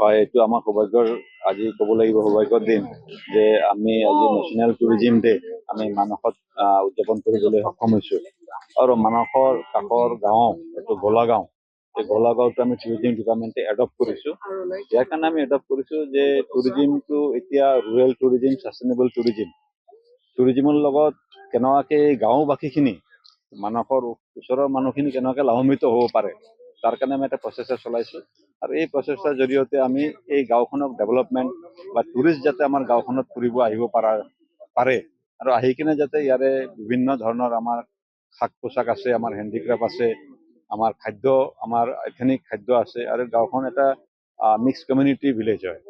হয়, এইটো আমাৰ সৌভাগ্যৰ আজি ক'ব লাগিব সৌভাগ্যৰ দিন যে আমি আজি নেশ্যনেল টুৰিজিম ডে আমি মানসত উদযাপন কৰিবলৈ সক্ষম হৈছো। আৰু মানসৰ কাষৰ গাঁও এইটো গোলাগাঁও, এই গোলাগাঁওটো আমি টুৰিজিম ডিপাৰ্টমেণ্টে এডপ্ট কৰিছো। ইয়াৰ কাৰণে আমি এডপ্ট কৰিছো যে টুৰিজিমটো এতিয়া ৰুৰেল টুৰিজিম, ছাষ্টেইনেবল টুৰিজিম, টুৰিজিমৰ লগত কেনেকুৱাকে গাঁওবাসীখিনি মানসৰ ওচৰৰ মানুহখিনি কেনেকুৱাকে লাভান্বিত হ'ব পাৰে, তাৰ কাৰণে আমি এটা প্ৰচেষ্টা চলাইছো। আৰু এই প্ৰচেষ্টাৰ জৰিয়তে আমি এই গাঁওখনক ডেভেলপমেণ্ট বা টুৰিষ্ট যাতে আমাৰ গাঁওখনত ফুৰিব আহিব পাৰে আৰু আহি কিনে যাতে ইয়াৰে বিভিন্ন ধৰণৰ আমাৰ সাজ পোছাক আছে, আমাৰ হেণ্ডিক্ৰাফ্ট আছে, আমাৰ খাদ্য, আমাৰ এথেনিক খাদ্য আছে, আৰু গাঁওখন এটা মিক্স কমিউনিটি ভিলেজ হয়।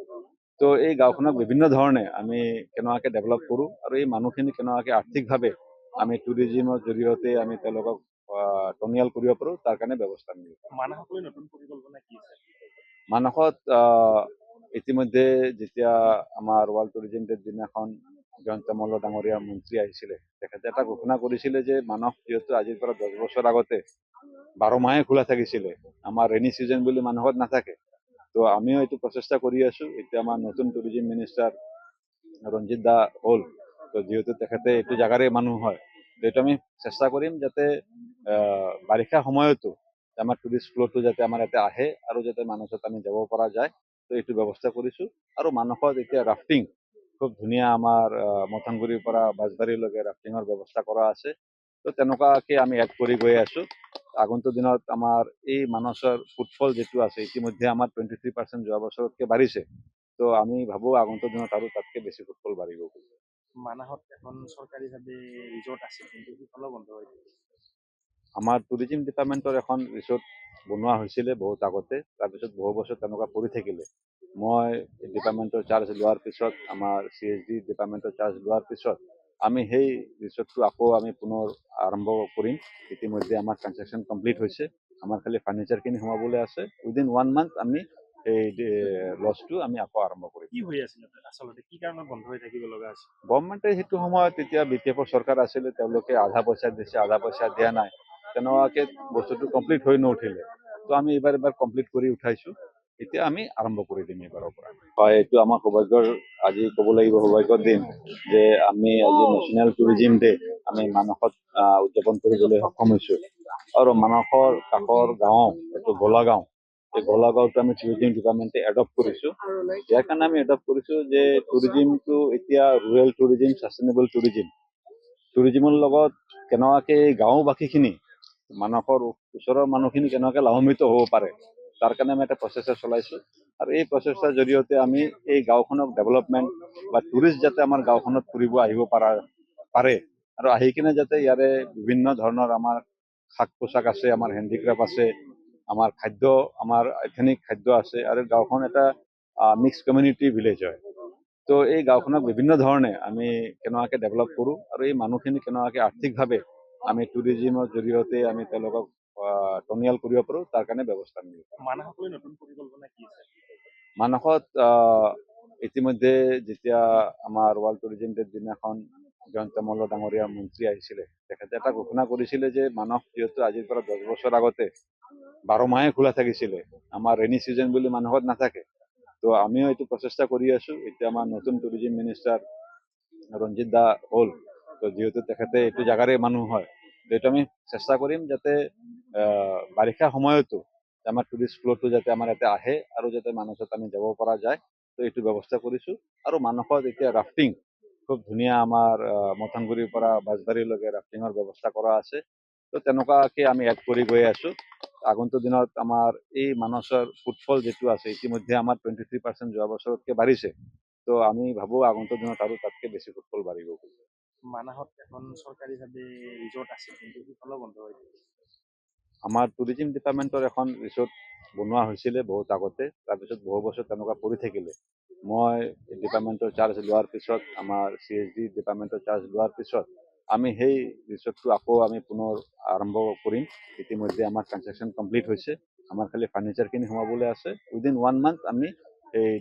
তো এই গাঁওখনক বিভিন্ন ধৰণে আমি কেনেকুৱাকে ডেভেলপ কৰোঁ আৰু এই মানুহখিনি কেনেকুৱাকে আৰ্থিকভাৱে আমি টুৰিজিমৰ জৰিয়তে আমি তেওঁলোকক টনিয়াল কৰিব পাৰোঁ, তাৰ কাৰণে ব্যৱস্থা নিওঁ। মানসক লৈ নতুন পৰিকল্পনা কি আছে? মানসত ইতিমধ্যে যেতিয়া আমাৰ ৱৰ্ল্ড টুৰিজিম ডেৰ দিনাখন জয়ন্ত মল্ল ডাঙৰীয়া মন্ত্ৰী আহিছিলে, তেখেতে এটা ঘোষণা কৰিছিলে যে মানস যিহেতু আজিৰ পৰা 10 বছৰ আগতে 12 মাহে খোলা থাকিছিলে, আমাৰ ৰেইনি ছিজন বুলি মানসত নাথাকে। তো আমিও এইটো প্ৰচেষ্টা কৰি আছো। এতিয়া আমাৰ নতুন টুৰিজিম মিনিষ্টাৰ ৰঞ্জিত দা হ'ল, তো যিহেতু তেখেতে এইটো জাগাৰে মানুহ হয়, এইটো আমি চেষ্টা কৰিম যাতে বাৰিষা সময়তো আমাৰ টুৰিষ্ট ফ্ল'টো যাতে আমাৰ ইয়াতে আহে আৰু যাতে মানসত আমি যাব পৰা যায়, তো এইটো ব্যৱস্থা কৰিছো। আৰু মানসত এতিয়া ৰাফটিং খুব ধুনীয়া, আমাৰ মথানগুৰিৰ পৰা বাঁশবাৰীলৈকে ৰাফটিঙৰ ব্যৱস্থা কৰা আছে। তো তেনেকুৱাকে আমি এড কৰি গৈ আছো। আগন্তুক দিনত আমাৰ এই মানসৰ ফুটফল যিটো আছে, ইতিমধ্যে আমাৰ 23% যোৱা বছৰতকৈ বাঢ়িছে। তো আমি ভাবো আগন্তুক দিনত আৰু তাতকৈ বেছি ফুটফল বাঢ়িব। মানাহত এখন চৰকাৰীভাৱে ৰিজৰ্ট আছে, কিন্তু সিফালেও বন্ধ হৈ থাকে। আমাৰ টুৰিজিম ডিপাৰ্টমেণ্টৰ এখন ৰিচৰ্ট বনোৱা হৈছিলে বহুত আগতে, তাৰপিছত বহু বছৰ তেনেকুৱা পৰি থাকিলে। মই ডিপাৰ্টমেণ্টৰ চাৰ্জ লোৱাৰ পিছত, আমাৰ CSD ডিপাৰ্টমেণ্টৰ চাৰ্জ লোৱাৰ পিছত আমি সেই ৰিচৰ্টটো আকৌ আমি পুনৰ আৰম্ভ কৰিম। ইতিমধ্যে আমাৰ কনষ্ট্ৰাকশ্যন কমপ্লিট হৈছে, আমাৰ খালি ফাৰ্নিচাৰখিনি সোমাবলৈ আছে। উইদিন 1 মান্থ আমি এই লজটো আমি আকৌ আৰম্ভ কৰিম। কি হৈ আছিলে আচলতে, কি কাৰণত বন্ধ হৈ থাকিব লগা আছে? গভৰ্ণমেণ্টে সেইটো সময়ত তেতিয়া BPF চৰকাৰ আছিলে, তেওঁলোকে আধা পইচা দিছে, আধা পইচা দিয়া নাই, তেনেকুৱাকে বস্তুটো কমপ্লিট হৈ নুঠিলে। তো আমি এইবাৰ কমপ্লিট কৰি উঠাইছো। এতিয়া আমি আৰম্ভ কৰি দিম এইবাৰৰ পৰা। হয়, এইটো আমাৰ সৌভাগ্যৰ আজি ক'ব লাগিব সৌভাগ্যৰ দিন যে আমি আজি নেশ্যনেল টুৰিজিম ডে আমি মানসত উদযাপন কৰিবলৈ সক্ষম হৈছো। আৰু মানসৰ কাষৰ গাঁও এইটো গোলাগাঁও, এই গোলাগাঁওটো আমি টুৰিজিম ডিপাৰ্টমেণ্টে এডপ্ট কৰিছো। ইয়াৰ কাৰণে আমি এডপ্ট কৰিছো যে টুৰিজিমটো এতিয়া ৰুৰেল টুৰিজিম, ছাষ্টেইনেবল টুৰিজিম, টুৰিজিমৰ লগত কেনেকুৱাকে গাঁওবাসীখিনি মানসৰ ওচৰৰ মানুহখিনি কেনেকুৱাকে লাভান্বিত হ'ব পাৰে, তাৰ কাৰণে আমি এটা প্ৰচেষ্টা চলাইছো। আৰু এই প্ৰচেষ্টাৰ জৰিয়তে আমি এই গাঁওখনক ডেভেলপমেণ্ট বা টুৰিষ্ট যাতে আমাৰ গাঁওখনত ফুৰিব আহিব পাৰে আৰু আহি কিনে যাতে ইয়াৰে বিভিন্ন ধৰণৰ আমাৰ সাজ পোছাক আছে, আমাৰ হেণ্ডিক্ৰাফ্ট আছে, আমাৰ খাদ্য, আমাৰ এথেনিক খাদ্য আছে, আৰু গাঁওখন এটা মিক্স কমিউনিটি ভিলেজ হয়। তো এই গাঁওখনক বিভিন্ন ধৰণে আমি কেনেকুৱাকে ডেভেলপ কৰোঁ আৰু এই মানুহখিনি কেনেকুৱাকে আৰ্থিকভাৱে আমি টুৰিজিমৰ জৰিয়তে আমি তেওঁলোকক টনিয়াল কৰিব পাৰোঁ, তাৰ কাৰণে ব্যৱস্থা নিওঁ। মানসক লৈ নতুন পৰিকল্পনা কি আছে? মানসত ইতিমধ্যে যেতিয়া আমাৰ ৱৰ্ল্ড টুৰিজিম ডেৰ দিনাখন জয়ন্ত মল্ল ডাঙৰীয়া মন্ত্ৰী আহিছিলে, তেখেতে এটা ঘোষণা কৰিছিলে যে মানস যিহেতু আজিৰ পৰা 10 বছৰ আগতে 12 মাহে খোলা থাকিছিলে, আমাৰ ৰেইনি ছিজন বুলি মানসত নাথাকে। তো আমিও এইটো প্ৰচেষ্টা কৰি আছো। এতিয়া আমাৰ নতুন টুৰিজিম মিনিষ্টাৰ ৰঞ্জিত দা হ'ল, তো যিহেতু তেখেতে এইটো জাগাৰে মানুহ হয়, এইটো আমি চেষ্টা কৰিম যাতে বাৰিষা সময়তো আমাৰ টুৰিষ্ট ফ্ল'টো যাতে আমাৰ ইয়াতে আহে আৰু যাতে মানসত আমি যাব পৰা যায়, তো এইটো ব্যৱস্থা কৰিছো। আৰু মানসত এতিয়া ৰাফটিং খুব ধুনীয়া, আমাৰ মথানগুৰিৰ পৰা বাঁশবাৰীলৈকে ৰাফটিঙৰ ব্যৱস্থা কৰা আছে। তো তেনেকুৱাকে আমি এড কৰি গৈ আছো। আগন্তুক দিনত আমাৰ এই মানসৰ ফুটফল যিটো আছে, ইতিমধ্যে আমাৰ 23% যোৱা বছৰতকৈ বাঢ়িছে। তো আমি ভাবো আগন্তুক দিনত আৰু তাতকৈ বেছি ফুটফল বাঢ়িব। মানাহত এখন চৰকাৰীভাৱে ৰিজৰ্ট আছে, কিন্তু সিফালেও বন্ধ হৈ থাকে। আমাৰ টুৰিজিম ডিপাৰ্টমেণ্টৰ এখন ৰিচৰ্ট বনোৱা হৈছিলে বহুত আগতে, তাৰপিছত বহু বছৰ তেনেকুৱা পৰি থাকিলে। মই ডিপাৰ্টমেণ্টৰ চাৰ্জ লোৱাৰ পিছত, আমাৰ CSD ডিপাৰ্টমেণ্টৰ চাৰ্জ লোৱাৰ পিছত আমি সেই ৰিচৰ্টটো আকৌ আমি পুনৰ আৰম্ভ কৰিম। ইতিমধ্যে আমাৰ কনষ্ট্ৰাকশ্যন কমপ্লিট হৈছে, আমাৰ খালি ফাৰ্নিচাৰখিনি সোমাবলৈ আছে। উইদিন 1 মান্থ আমি এই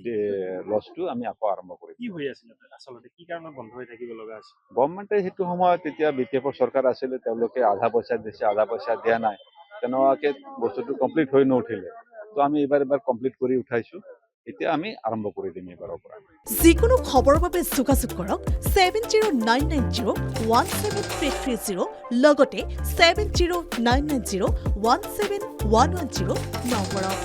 লজটো আমি আকৌ আৰম্ভ কৰিম। কি হৈ আছিলে আচলতে, কি কাৰণত বন্ধ হৈ থাকিব লগা আছে? গভৰ্ণমেণ্টে সেইটো সময়ত তেতিয়া BPF চৰকাৰ আছিলে, তেওঁলোকে আধা পইচা দিছে, আধা পইচা দিয়া নাই, তেনেকুৱাকে বস্তুটো কমপ্লিট হৈ নুঠিলে। তো আমি এইবাৰ কমপ্লিট কৰি উঠাইছো। এতিয়া আমি আৰম্ভ কৰি দিম এইবাৰৰ পৰা। যিকোনো খবৰৰ বাবে যোগাযোগ কৰক 7099017330 লগতে 7099017110 নম্বৰত।